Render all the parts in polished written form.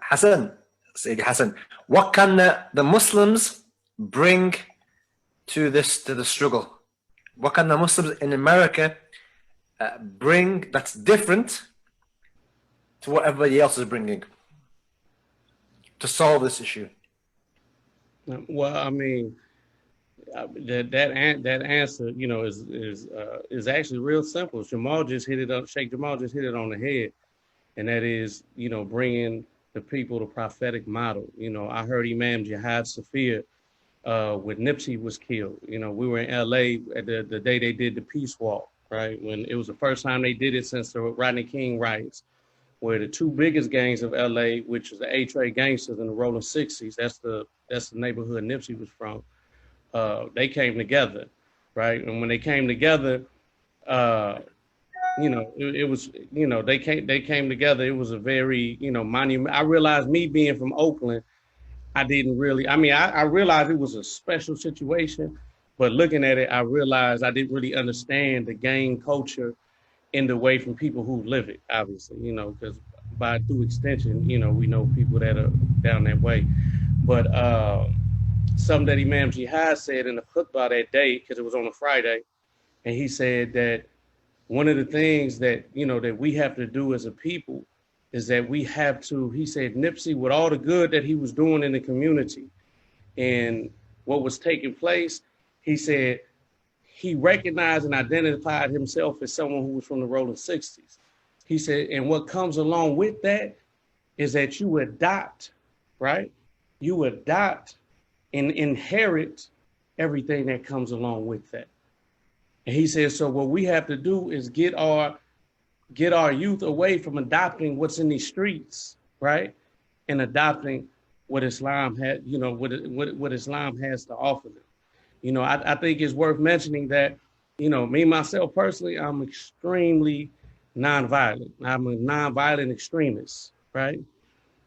Hasan, Sayyidi Hasan, what can the Muslims bring to the struggle? What can the Muslims in America bring that's different to what everybody else is bringing to solve this issue? Well, I mean, that answer, you know, is actually real simple. Jamal just hit it up. Sheikh Jamal just hit it on the head, and that is, you know, bringing the people the prophetic model. You know, I heard Imam Jihad Safir when Nipsey was killed. You know, we were in L.A. at the day they did the peace walk, right? When it was the first time they did it since the Rodney King riots, where the two biggest gangs of L.A., which is the A-Trade gangsters and the Rolling 60s, that's the neighborhood Nipsey was from. They came together, right? And when they came together, uh, you know, it was, you know, they came together. It was a very, you know, monument. I realized, me being from Oakland, I didn't really, I mean, I realized it was a special situation, but looking at it, I realized I didn't really understand the gang culture in the way from people who live it, obviously, you know, because by through extension, you know, we know people that are down that way. But something that Imam Jihad said in the khutbah that day, because it was on a Friday, and he said that one of the things that, you know, that we have to do as a people is that we have to, he said, Nipsey, with all the good that he was doing in the community and what was taking place, he said he recognized and identified himself as someone who was from the Rolling 60s. He said, and what comes along with that is that you adopt, right? You adopt and inherit everything that comes along with that. And he says, so what we have to do is get our youth away from adopting what's in these streets, right? And adopting what Islam had, you know, what Islam has to offer them. You know, I think it's worth mentioning that, you know, me myself personally, I'm extremely nonviolent. I'm a nonviolent extremist, right?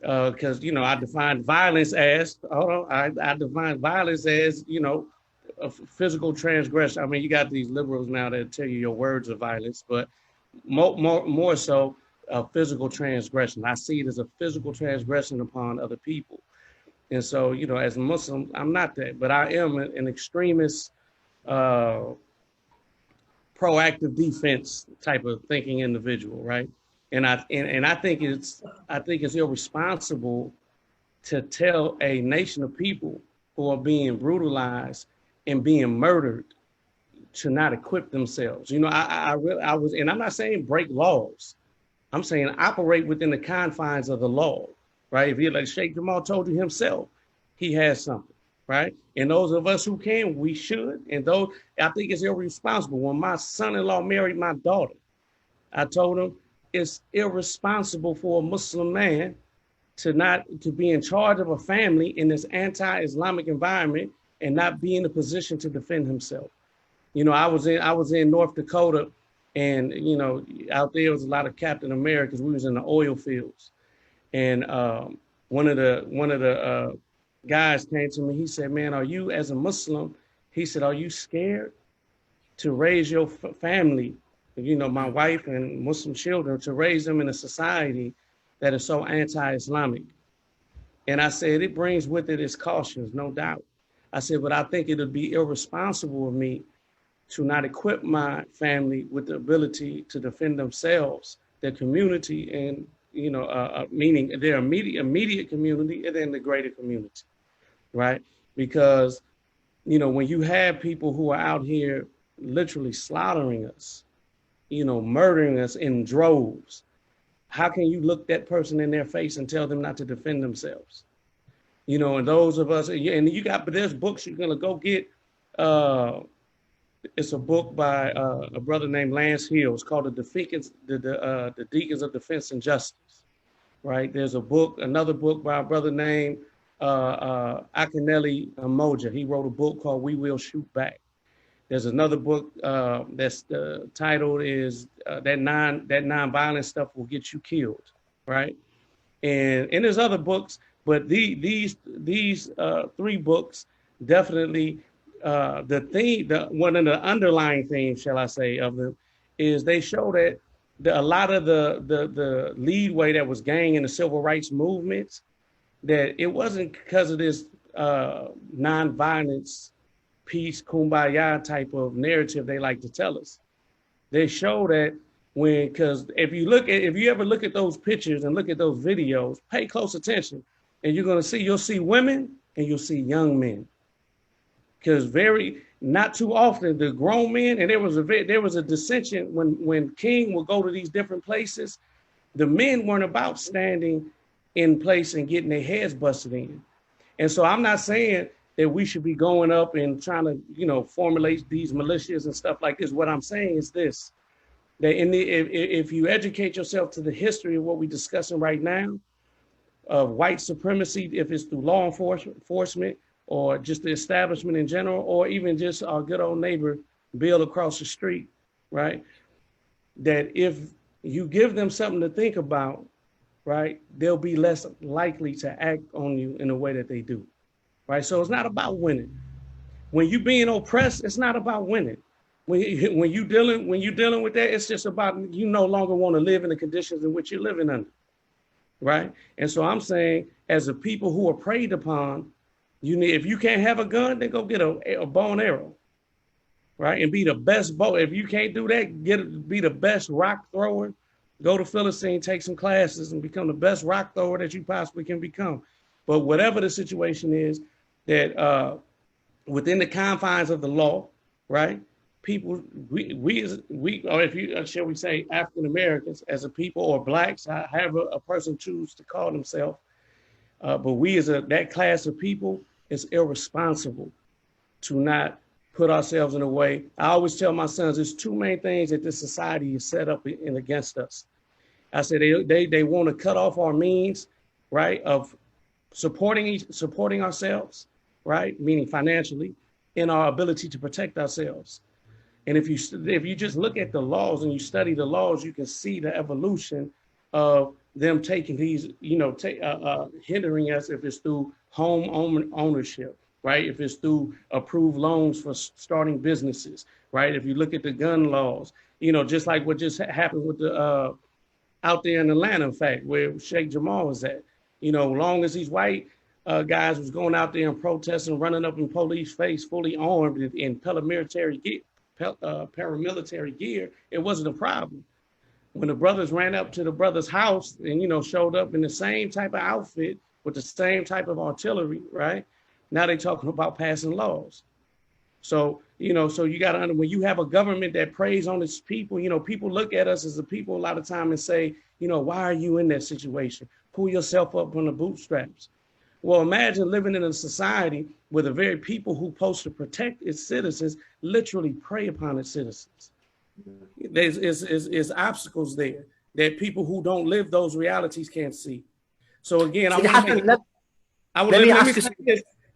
Because, you know, I define violence as, I define violence as, you know, a physical transgression. I mean, you got these liberals now that tell you your words are violence, but more so physical transgression. I see it as a physical transgression upon other people. And so, you know, as a Muslim, I'm not that, but I am an extremist, proactive defense type of thinking individual, right? And I think it's irresponsible to tell a nation of people who are being brutalized and being murdered to not equip themselves. You know, I was, and I'm not saying break laws. I'm saying operate within the confines of the law, right? If you, like Sheikh Jamal told you himself, he has something, right? And those of us who can, we should. And those, I think it's irresponsible. When my son-in-law married my daughter, I told him it's irresponsible for a Muslim man to be in charge of a family in this anti-Islamic environment and not be in a position to defend himself. You know, I was in North Dakota, and you know, out there was a lot of Captain Americas. We was in the oil fields, and one of the guys came to me. He said, "Man, are you, as a Muslim?" He said, "Are you scared to raise your family? You know, my wife and Muslim children, to raise them in a society that is so anti-Islamic?" And I said, "It brings with it its cautions, no doubt." I said, "But I think it would be irresponsible of me to not equip my family with the ability to defend themselves, their community, and, you know, meaning their immediate community and then the greater community, right? Because, you know, when you have people who are out here literally slaughtering us, you know, murdering us in droves, how can you look that person in their face and tell them not to defend themselves? You know, and those of us, and you got, but there's books you're gonna go get. It's a book by a brother named Lance Hill. It's called the Deacons of Defense and Justice, right? There's another book by a brother named Akinele Moja. He wrote a book called We Will Shoot Back. There's another book that's the title is that non-violent stuff will get you killed, right? And there's other books, but these three books definitely, one of the underlying themes, shall I say, of them is they show that a lot of the leadway that was gained in the civil rights movements, that it wasn't because of this nonviolence, peace, kumbaya type of narrative they like to tell us. They show that because if you ever look at those pictures and look at those videos, pay close attention, and you'll see women and you'll see young men. Because not too often the grown men, and there was a dissension when King would go to these different places, the men weren't about standing in place and getting their heads busted in. And so I'm not saying that we should be going up and trying to, formulate these militias and stuff like this. What I'm saying is this, that if you educate yourself to the history of what we're discussing right now, of white supremacy, if it's through law enforcement or just the establishment in general, or even just our good old neighbor Bill across the street, right? That if you give them something to think about, right, they'll be less likely to act on you in the way that they do, right? So it's not about winning. When you being oppressed, it's not about winning. When you dealing with that, it's just about you no longer want to live in the conditions in which you're living under, right? And so I'm saying, as a people who are preyed upon, if you can't have a gun, then go get a bow and arrow, right? And be the best bow. If you can't do that, be the best rock thrower. Go to Philistine, take some classes, and become the best rock thrower that you possibly can become. But whatever the situation is, that within the confines of the law, right? People, or if you shall we say, African Americans as a people, or blacks, however a person chooses to call themselves, but we as that class of people, is irresponsible to not put ourselves in a way. I always tell my sons, there's two main things that this society is set up in against us. I said they want to cut off our means, right, of supporting ourselves, right, meaning financially, and our ability to protect ourselves. And if you just look at the laws and you study the laws, you can see the evolution of them taking these, hindering us if it's through home ownership, right? If it's through approved loans for starting businesses, right? If you look at the gun laws, just like what just happened with the out there in Atlanta, in fact, where Sheikh Jamal was at, long as these white guys was going out there and protesting, running up in police face, fully armed in paramilitary gear, it wasn't a problem. When the brothers ran up to the brother's house and, showed up in the same type of outfit with the same type of artillery, right? Now they're talking about passing laws. So, so you got to, when you have a government that preys on its people, people look at us as a people a lot of time and say, why are you in that situation? Pull yourself up on the bootstraps. Well, imagine living in a society where the very people who are supposed to protect its citizens literally prey upon its citizens. There's obstacles there that people who don't live those realities can't see. So again,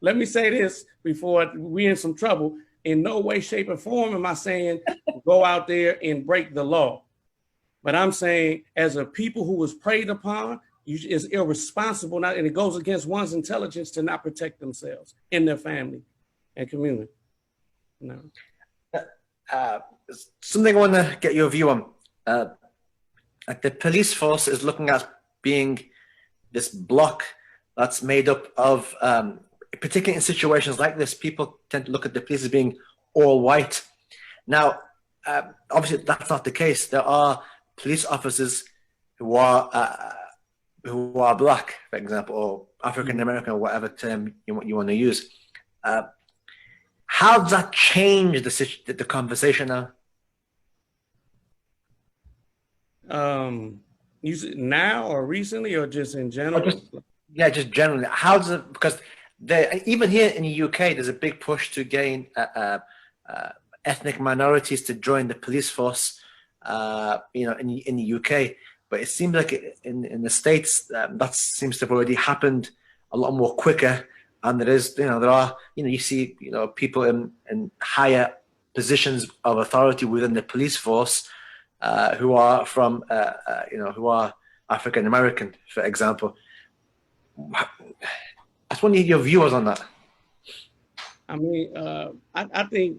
let me say this before we're in some trouble. In no way, shape, or form am I saying go out there and break the law. But I'm saying, as a people who was preyed upon, is irresponsible, and it goes against one's intelligence to not protect themselves and their family and community. No. Something I want to get your view on. The police force is looking at being this block that's made up of, particularly in situations like this, people tend to look at the police as being all white. Now, obviously, that's not the case. There are police officers who are black, for example, or African American, or whatever term you want to use. How does that change the conversation now? Now or recently, or just in general? Just generally. How does it? Because even here in the UK, there's a big push to gain ethnic minorities to join the police force. In the UK, but it seems like in the States that seems to have already happened a lot more quicker. And there are you see people in higher positions of authority within the police force who are from who are African American, for example. I just want to hear your views on that. I mean, I think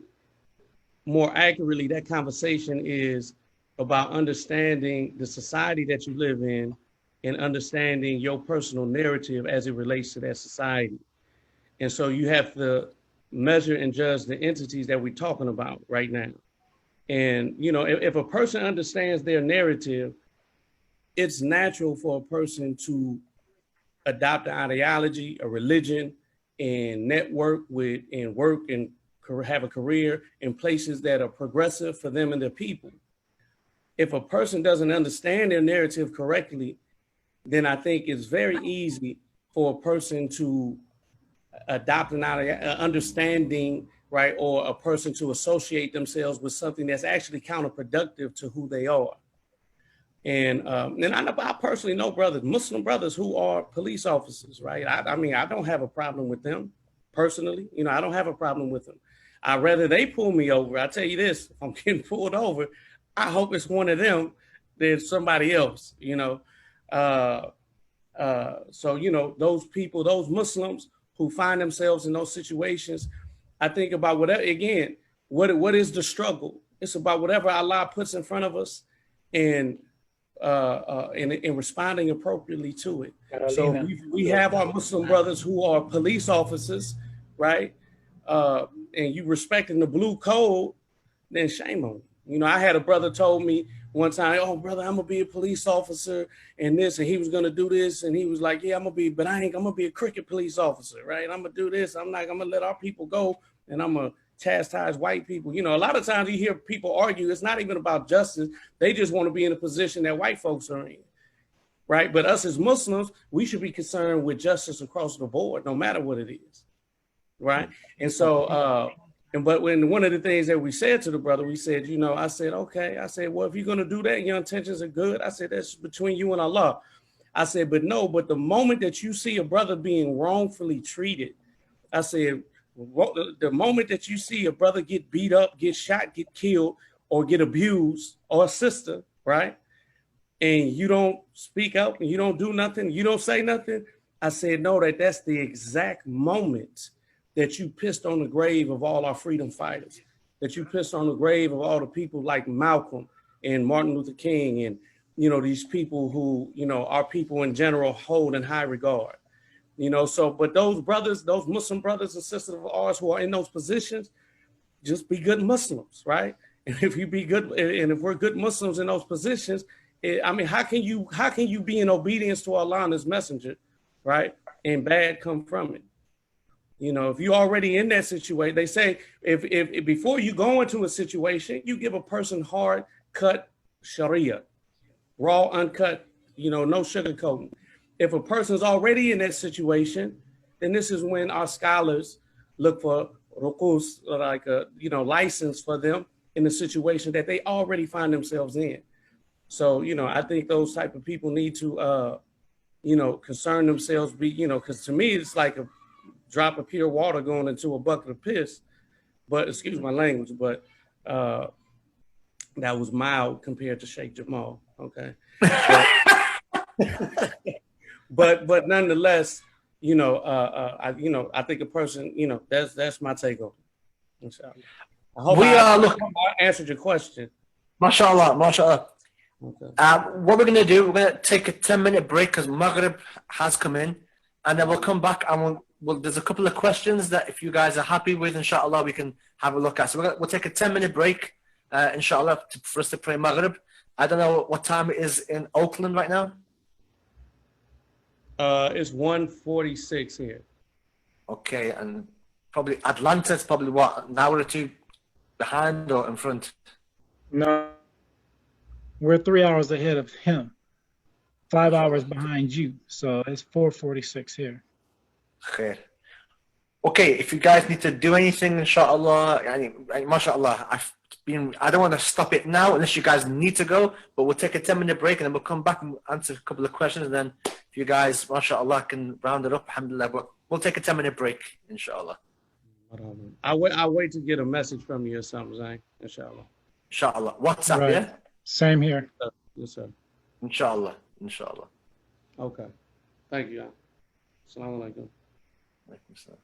more accurately, that conversation is about understanding the society that you live in and understanding your personal narrative as it relates to that society. And so you have to measure and judge the entities that we're talking about right now. And, you know, if a person understands their narrative, it's natural for a person to adopt an ideology, a religion, and network with and work and have a career in places that are progressive for them and their people. If a person doesn't understand their narrative correctly, then I think it's very easy for a person to adopt an understanding, right, or a person to associate themselves with something that's actually counterproductive to who they are. And I personally know brothers, Muslim brothers who are police officers, right? I mean, I don't have a problem with them personally. You know, I don't have a problem with them. I'd rather they pull me over. I tell you this, if I'm getting pulled over, I hope it's one of them than somebody else, you know. So, you know, those people, those Muslims who find themselves in those situations, I think about whatever, again, what is the struggle? It's about whatever Allah puts in front of us and responding appropriately to it. So we have our Muslim brothers who are police officers, right? And you respecting the blue code, then shame on you. You know, I had a brother told me one time, oh, brother, I'm gonna be a police officer and this, and he was gonna do this. And he was like, yeah, I'm gonna be a cricket police officer, right? I'm gonna do this. I'm gonna let our people go and I'm gonna chastise white people. You know, a lot of times you hear people argue, it's not even about justice. They just want to be in a position that white folks are in, right? But us as Muslims, we should be concerned with justice across the board, no matter what it is, right? And so, but when one of the things that we said to the brother, we said, you know, I said, okay. I said, well, if you're going to do that, your intentions are good. I said, that's between you and Allah. I said, but the moment that you see a brother being wrongfully treated, I said, the moment that you see a brother get beat up, get shot, get killed, or get abused, or a sister, right? And you don't speak up and you don't do nothing, you don't say nothing. I said, no, that's the exact moment that you pissed on the grave of all our freedom fighters, that you pissed on the grave of all the people like Malcolm and Martin Luther King and, you know, these people who, you know, our people in general hold in high regard. You know, so, but those brothers, those Muslim brothers and sisters of ours who are in those positions, just be good Muslims, right? And if you be good, and if we're good Muslims in those positions, I mean, how can you be in obedience to Allah and His Messenger, right? And bad come from it. You know, if you're already in that situation, they say if before you go into a situation, you give a person hard cut Sharia, raw, uncut, you know, no sugarcoating. If a person's already in that situation, then this is when our scholars look for rukus, like a, you know, license for them in the situation that they already find themselves in. So, you know, I think those type of people need to, you know, concern themselves, you know, because to me, it's like a drop of pure water going into a bucket of piss. But excuse my language, but that was mild compared to Sheikh Jamal. Okay. But nonetheless, you know, I think a person, you know, that's my take on it. Inshallah. I hope I answered your question. MashaAllah, MashaAllah. Okay. What we're going to do, we're going to take a 10-minute break because Maghrib has come in, and then we'll come back and there's a couple of questions that if you guys are happy with, inshallah, we can have a look at. So we'll take a 10-minute break, inshallah, for us to pray Maghrib. I don't know what time it is in Oakland right now. It's 1:46 here. Okay, and probably Atlanta's probably what, an hour or two behind or in front? No, we're 3 hours ahead of him, 5 hours behind you. So it's 4:46 here. Khair. Okay, if you guys need to do anything, inshallah, mashallah, I don't want to stop it now unless you guys need to go, but we'll take a 10-minute break and then we'll come back and answer a couple of questions, and then if you guys, mashallah, can round it up, alhamdulillah, but we'll take a 10-minute break, inshallah. I'll wait to get a message from you or something, Zane, inshallah. Inshallah. WhatsApp, Right. yeah? Same here. Yes, sir. Inshallah, inshallah. Okay. Thank you. Assalamu alaikum. Alaikum salam.